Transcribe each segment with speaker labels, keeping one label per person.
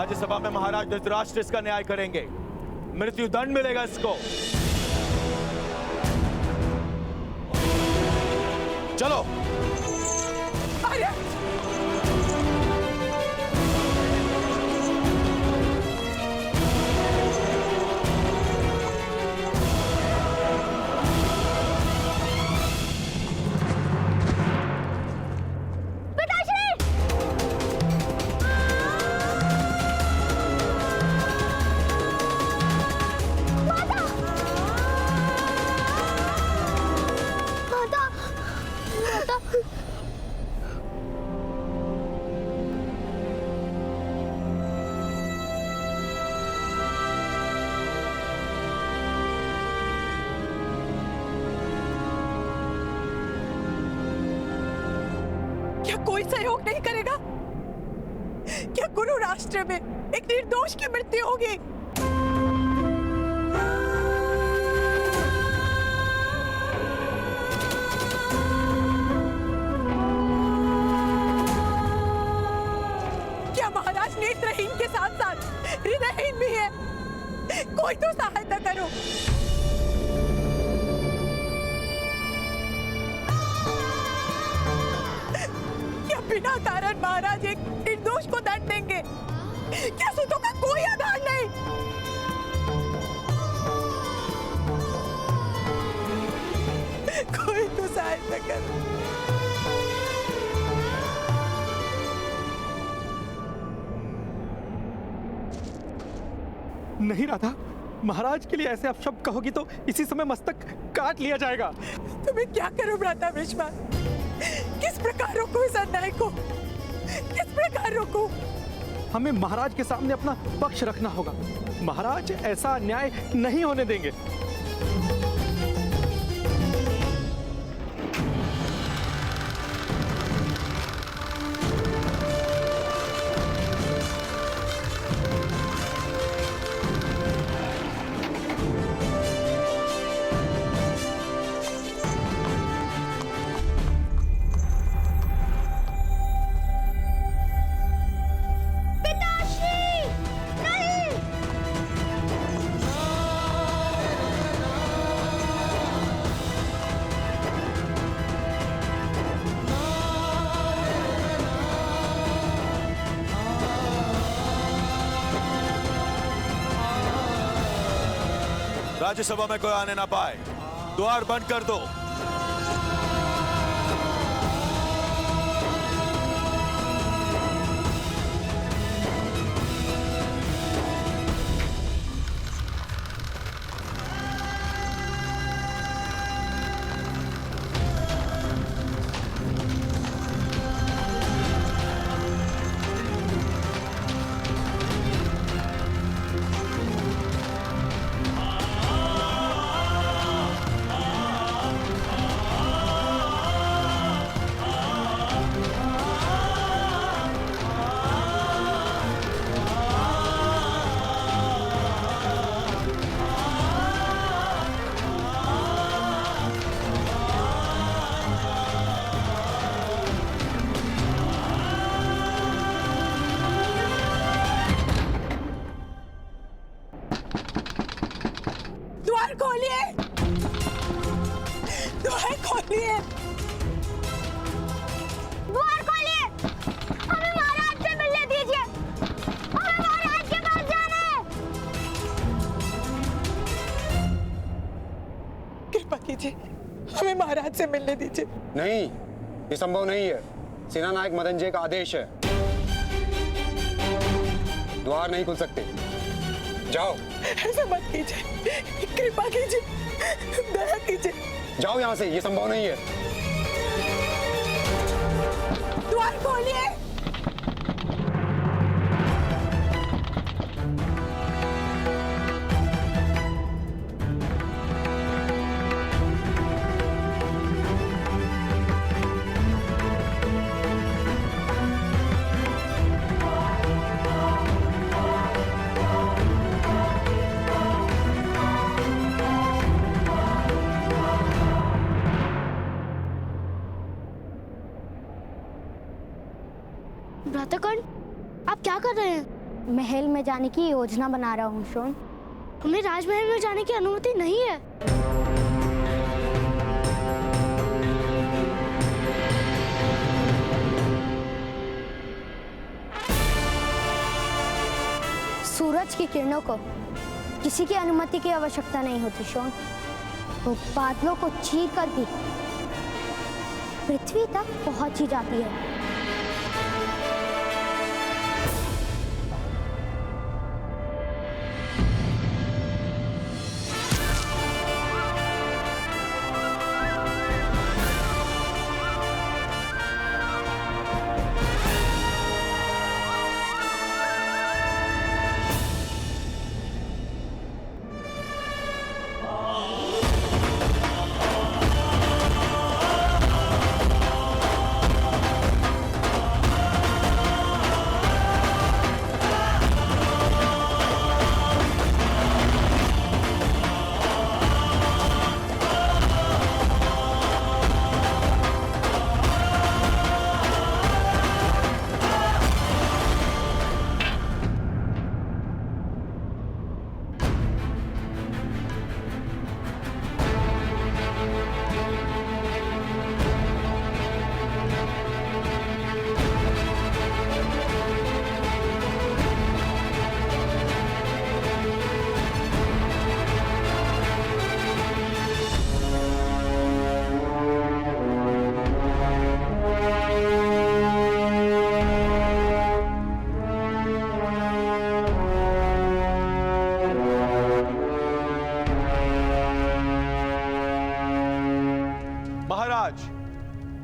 Speaker 1: राज्यसभा में महाराज धृतराष्ट्र इसका न्याय करेंगे। मृत्यु दंड मिलेगा इसको। चलो।
Speaker 2: अरे क्या कोई सहयोग नहीं करेगा? क्या कुरु राष्ट्र में एक निर्दोष की मृत्यु होगी? क्या महाराज नेत्रहीन के साथ साथ हृदयहीन भी है? कोई तो सहायता करो। बिना कारण महाराज एक निर्दोष को दंड देंगे? क्या सूतों का कोई आधार नहीं? कोई तो सहायता करो।
Speaker 3: नहीं राधा, महाराज के लिए ऐसे अपशब्द कहोगी तो इसी समय मस्तक काट लिया जाएगा।
Speaker 2: तुम्हें क्या करूं भ्राता भीष्म? किस प्रकार रोकूं इस अन्याय को? किस प्रकार रोकूं?
Speaker 3: हमें महाराज के सामने अपना पक्ष रखना होगा। महाराज ऐसा अन्याय नहीं होने देंगे।
Speaker 1: राज्यसभा में कोई आने ना पाए। द्वार बंद कर दो।
Speaker 2: द्वार खोलिए! द्वार खोलिए!
Speaker 4: द्वार खोलिए! हमें महाराज से मिलने दीजिए! हमें महाराज के पास जाना है!
Speaker 2: कृपा कीजिए, हमें महाराज से मिलने दीजिए।
Speaker 5: नहीं, ये संभव नहीं है। सेना नायक मदनजय का आदेश है। द्वार नहीं खुल सकते। जाओ।
Speaker 2: ऐसा मत कीजिए, कृपा कीजिए, दया कीजिए।
Speaker 5: जाओ यहाँ से, ये संभव नहीं है।
Speaker 2: द्वार खोलिए!
Speaker 4: भ्राताकर्ण, आप क्या कर रहे हैं? महल में जाने की योजना बना रहा हूँ शोन। हमें राजमहल में जाने की अनुमति नहीं है। सूरज की किरणों को किसी की अनुमति की आवश्यकता नहीं होती शोन। वो बादलों को चीर कर भी पृथ्वी तक पहुंच ही जाती है।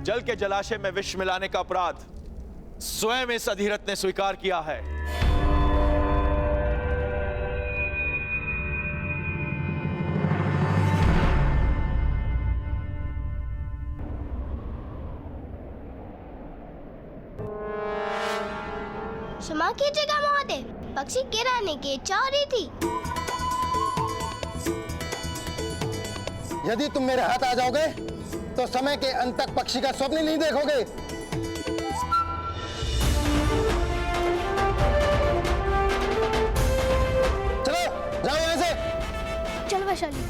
Speaker 1: जल के जलाशय में विष मिलाने का अपराध स्वयं इस अधिरथ ने स्वीकार किया है।
Speaker 4: क्षमा कीजिएगा महोदय, पक्षी गिराने की इच्छा हो रही थी।
Speaker 5: यदि तुम मेरे हाथ आ जाओगे तो समय के अंत तक पक्षी का स्वप्न नहीं देखोगे। चलो जाओ यहाँ से।
Speaker 4: चल वैशाली।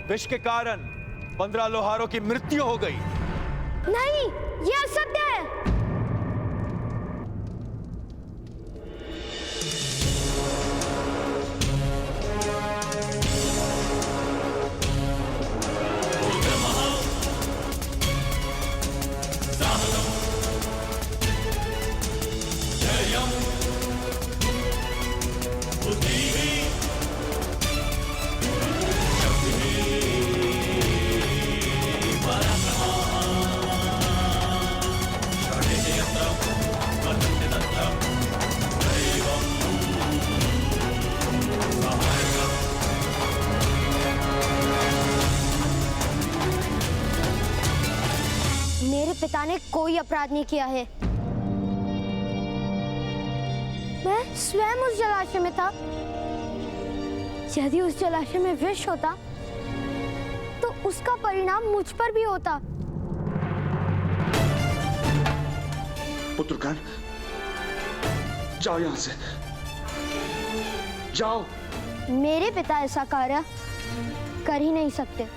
Speaker 1: विष के कारण 15 लोहारों की मृत्यु हो गई।
Speaker 4: नहीं, यह असत्य है। पिता ने कोई अपराध नहीं किया है। मैं स्वयं उस जलाशय में था। यदि उस जलाशय में विष होता तो उसका परिणाम मुझ पर भी होता।
Speaker 3: पुत्रगण, जाओ यहाँ से, जाओ।
Speaker 4: मेरे पिता ऐसा कार्य कर ही नहीं सकते।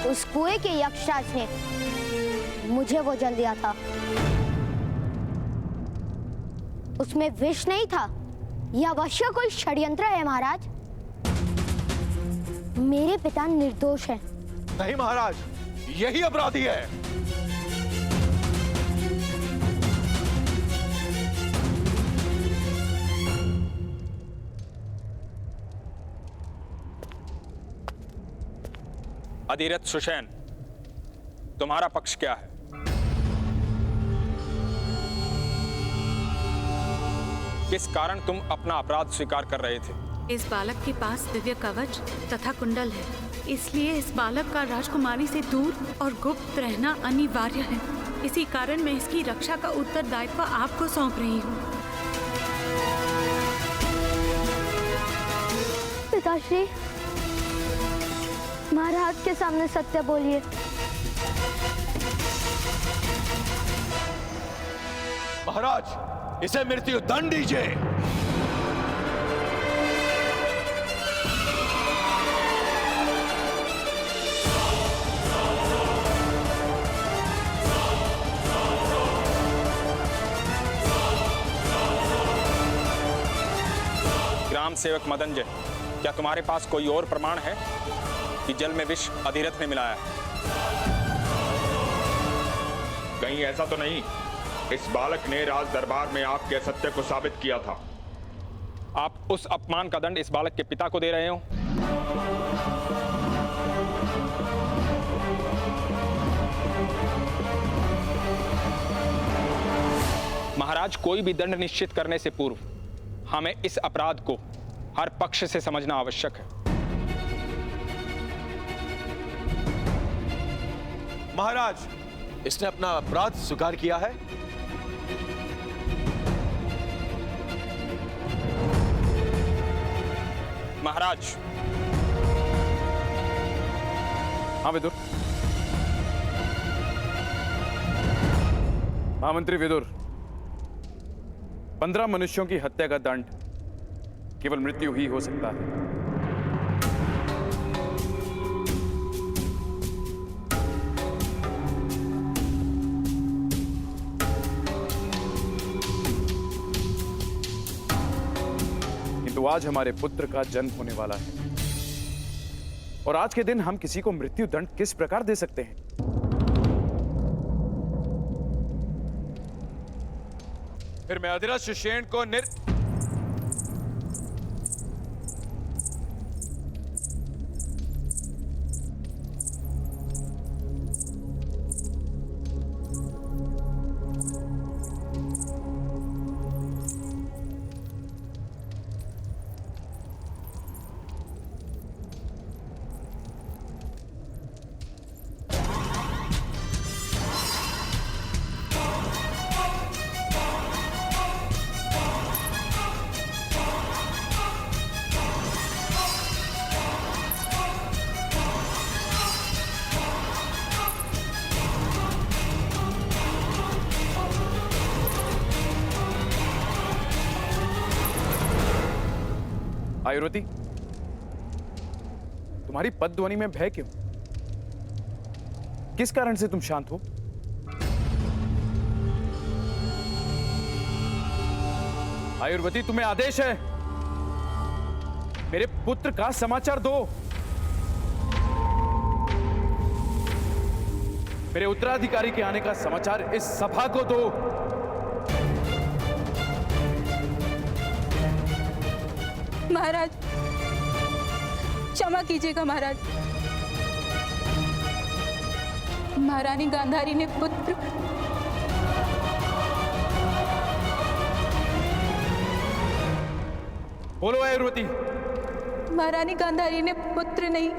Speaker 4: उस कुएं के यक्षराज ने मुझे वो जल दिया था। उसमें विष नहीं था। यह अवश्य कोई षड्यंत्र है महाराज। मेरे पिता निर्दोष हैं।
Speaker 1: नहीं महाराज, यही अपराधी है।
Speaker 6: अधिरथ सुषेण, तुम्हारा पक्ष क्या है? किस कारण तुम अपना अपराध स्वीकार कर रहे थे?
Speaker 2: इस बालक के पास दिव्य कवच तथा कुंडल है, इसलिए इस बालक का राजकुमारी से दूर और गुप्त रहना अनिवार्य है। इसी कारण मैं इसकी रक्षा का उत्तरदायित्व आपको सौंप रही हूँ।
Speaker 4: पिताश्री, महाराज के सामने सत्य बोलिए।
Speaker 1: महाराज, इसे मृत्यु दंड दीजिए।
Speaker 6: ग्राम सेवक मदनजय, क्या तुम्हारे पास कोई और प्रमाण है कि जल में विष अधिरथ ने मिलाया है?
Speaker 7: कहीं ऐसा तो नहीं इस बालक ने राज दरबार में आपके असत्य को साबित किया था?
Speaker 6: आप उस अपमान का दंड इस बालक के पिता को दे रहे हो? महाराज, कोई भी दंड निश्चित करने से पूर्व हमें इस अपराध को हर पक्ष से समझना आवश्यक है।
Speaker 1: महाराज, इसने अपना अपराध स्वीकार किया है।
Speaker 6: महाराज।
Speaker 8: हाँ विदुर। महामंत्री विदुर, 15 मनुष्यों की हत्या का दंड केवल मृत्यु ही हो सकता है। किंतु आज हमारे पुत्र का जन्म होने वाला है और आज के दिन हम किसी को मृत्यु दंड किस प्रकार दे सकते हैं?
Speaker 1: फिर मैं अधिरथ सुषेण को
Speaker 8: आयुर्वती, तुम्हारी पद ध्वनि में भय क्यों? किस कारण से तुम शांत हो? आयुर्वती, तुम्हें आदेश है, मेरे पुत्र का समाचार दो। मेरे उत्तराधिकारी के आने का समाचार इस सभा को दो।
Speaker 9: महाराज, क्षमा कीजिएगा महाराज। महारानी गांधारी ने पुत्र
Speaker 8: बोलो आयुर्वती।
Speaker 9: महारानी गांधारी ने पुत्र नहीं,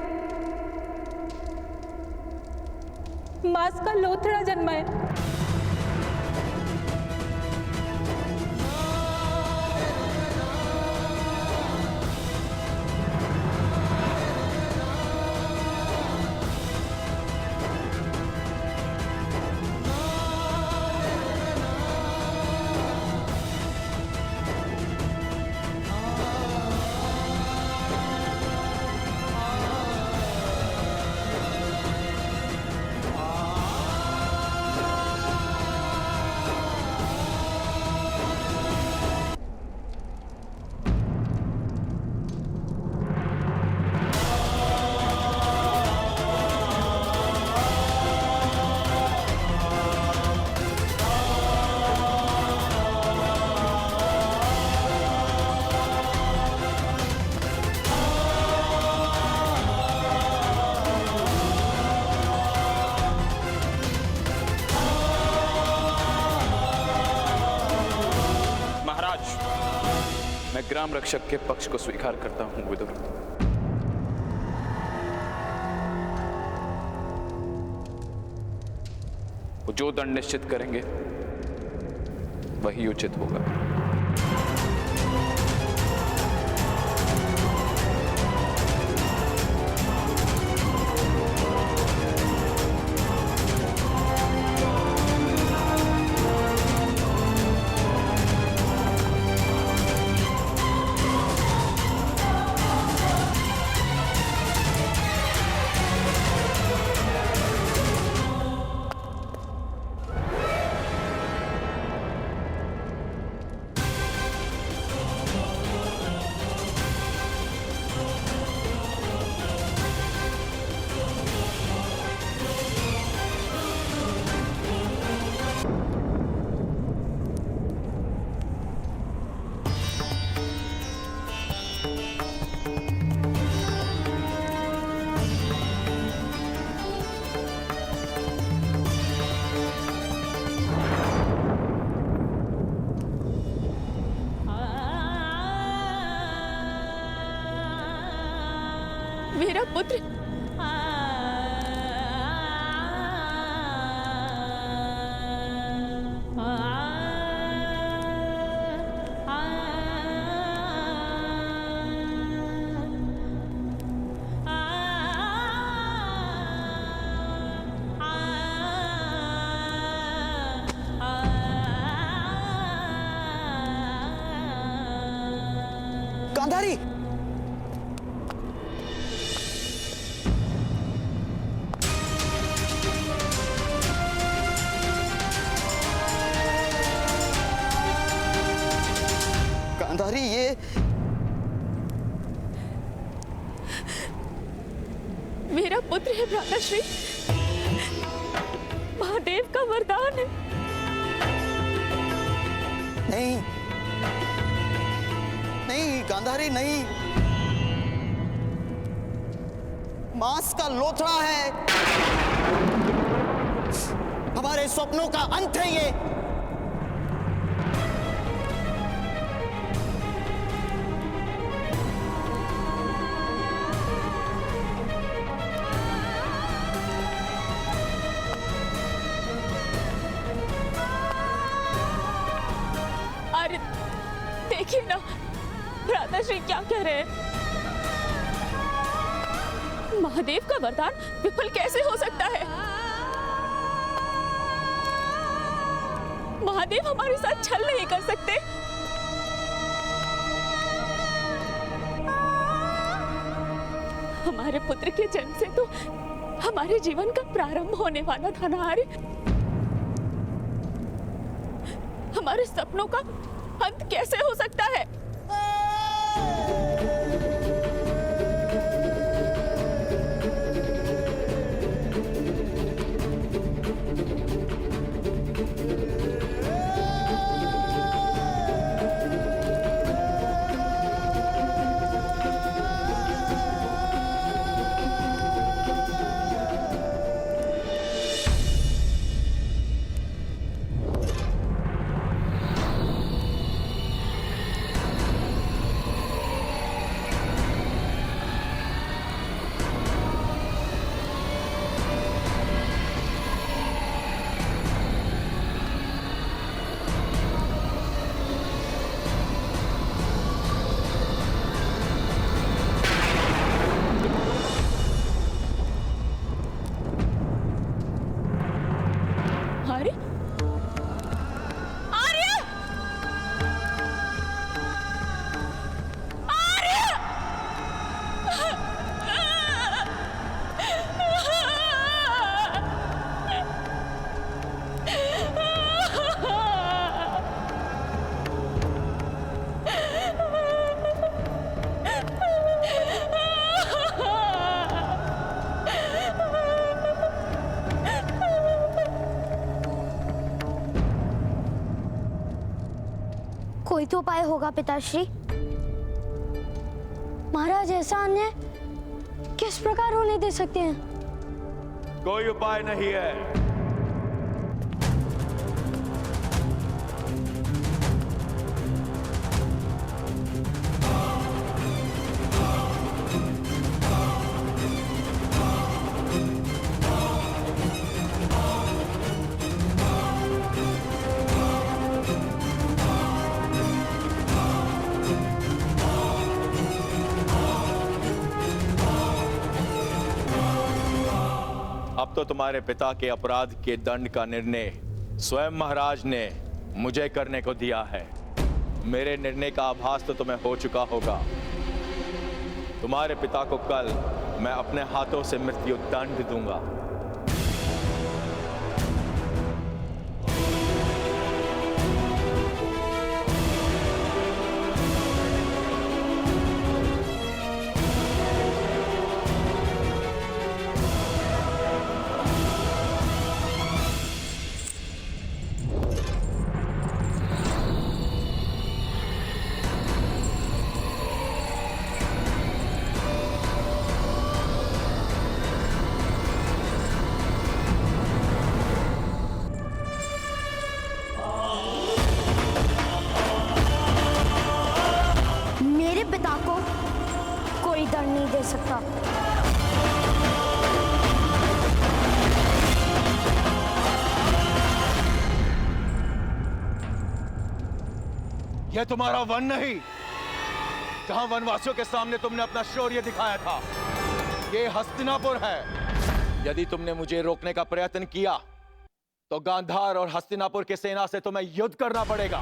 Speaker 9: मांस का लोथड़ा जन्माया।
Speaker 8: मैं ग्राम रक्षक के पक्ष को स्वीकार करता हूं विदुर। वो जो दंड निश्चित करेंगे वही उचित होगा।
Speaker 9: मेरा पुत्र
Speaker 5: गांधारी, गांधारी, ये
Speaker 9: मेरा पुत्र है भ्राताश्री। महादेव का वरदान है।
Speaker 5: नहीं नहीं गांधारी, नहीं, मांस का लोथड़ा है, हमारे स्वप्नों का अंत है ये।
Speaker 9: अरे देखिए ना भ्राताश्री क्या कह रहे हैं। महादेव का वरदान विफल कैसे हो सकता है? महादेव हमारे साथ छल नहीं कर सकते। हमारे पुत्र के जन्म से तो हमारे जीवन का प्रारंभ होने वाला था ना आर्य। हमारे सपनों का अंत कैसे हो सकता है?
Speaker 4: कोई तो उपाय होगा पिताश्री। महाराज ऐसा अन्याय किस प्रकार होने दे सकते हैं?
Speaker 1: कोई उपाय नहीं है। अब तो तुम्हारे पिता के अपराध के दंड का निर्णय स्वयं महाराज ने मुझे करने को दिया है। मेरे निर्णय का आभास तो तुम्हें हो चुका होगा। तुम्हारे पिता को कल मैं अपने हाथों से मृत्यु दंड दूंगा।
Speaker 4: मेरे पिता को कोई दंड नहीं दे सकता।
Speaker 1: यह तुम्हारा वन नहीं, जहां वनवासियों के सामने तुमने अपना शौर्य दिखाया था, ये हस्तिनापुर है। यदि तुमने मुझे रोकने का प्रयत्न किया तो गांधार और हस्तिनापुर की सेना से तुम्हें युद्ध करना पड़ेगा।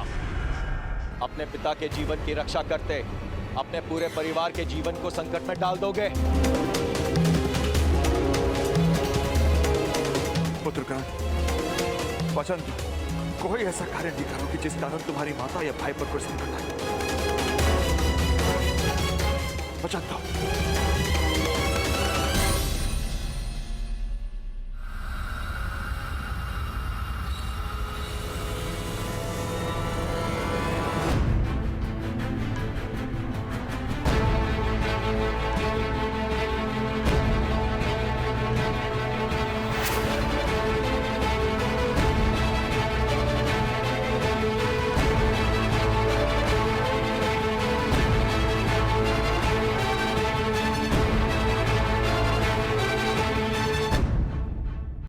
Speaker 1: अपने पिता के जीवन की रक्षा करते अपने पूरे परिवार के जीवन को संकट में डाल दोगे।
Speaker 10: पुत्रकान, वचन दो, कोई ऐसा कार्य नहीं करोगे जिस कारण तुम्हारी माता या भाई पर कोई संकट आए। वचन दो।